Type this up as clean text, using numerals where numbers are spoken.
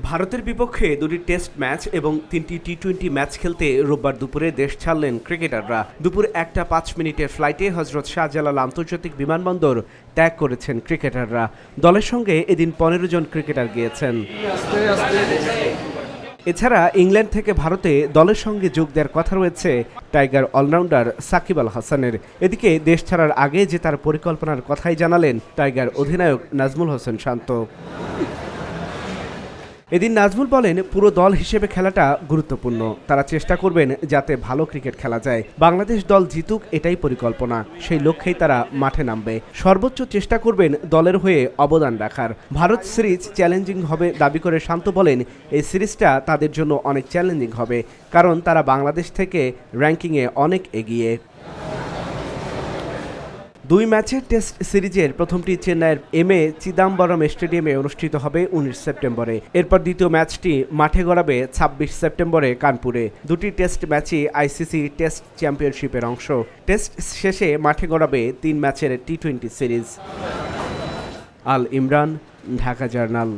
ভারতের বিপক্ষে দুটি টেস্ট ম্যাচ এবং 3টি টি-20 ম্যাচ খেলতে রোববার দুপুরে দেশ ছাড়লেন ক্রিকেটাররা। দুপুর 1:05 ফ্লাইটে হজরত শাহজালাল আন্তর্জাতিক বিমানবন্দর ত্যাগ করেছেন ক্রিকেটাররা। দলের সঙ্গে এদিন 15 জন ক্রিকেটার গিয়েছেন। এছাড়া ইংল্যান্ড থেকে ভারতে দলের সঙ্গে যোগ দেওয়ার কথা রয়েছে টাইগার অলরাউন্ডার সাকিব আল হাসানের। এদিকে দেশ ছাড়ার আগে যে তার পরিকল্পনার কথাই জানালেন টাইগার অধিনায়ক নাজমুল হোসেন শান্ত। এদিন নাজমুল বলেন, পুরো দল হিসেবে খেলাটা গুরুত্বপূর্ণ। তারা চেষ্টা করবেন যাতে ভালো ক্রিকেট খেলা যায়। বাংলাদেশ দল জিতুক, এটাই পরিকল্পনা। সেই লক্ষ্যেই তারা মাঠে নামবে। সর্বোচ্চ চেষ্টা করবেন দলের হয়ে অবদান রাখার। ভারত সিরিজ চ্যালেঞ্জিং হবে দাবি করে শান্ত বলেন, এই সিরিজটা তাদের জন্য অনেক চ্যালেঞ্জিং হবে, কারণ তারা বাংলাদেশ থেকে র্যাঙ্কিংয়ে অনেক এগিয়ে। 2 ম্যাচের টেস্ট সিরিজের প্রথমটি চেন্নাইয়ের এমএ চিদাম্বরম স্টেডিয়ামে অনুষ্ঠিত হবে 19 সেপ্টেম্বরে। এরপর দ্বিতীয় ম্যাচটি মাঠে গড়াবে 26 সেপ্টেম্বরে কানপুরে। দুটি টেস্ট ম্যাচই আইসিসি টেস্ট চ্যাম্পিয়নশিপের অংশ। টেস্ট শেষে মাঠে গড়াবে 3 ম্যাচের টি-20 সিরিজ। আল ইমরান, ঢাকা জার্নাল।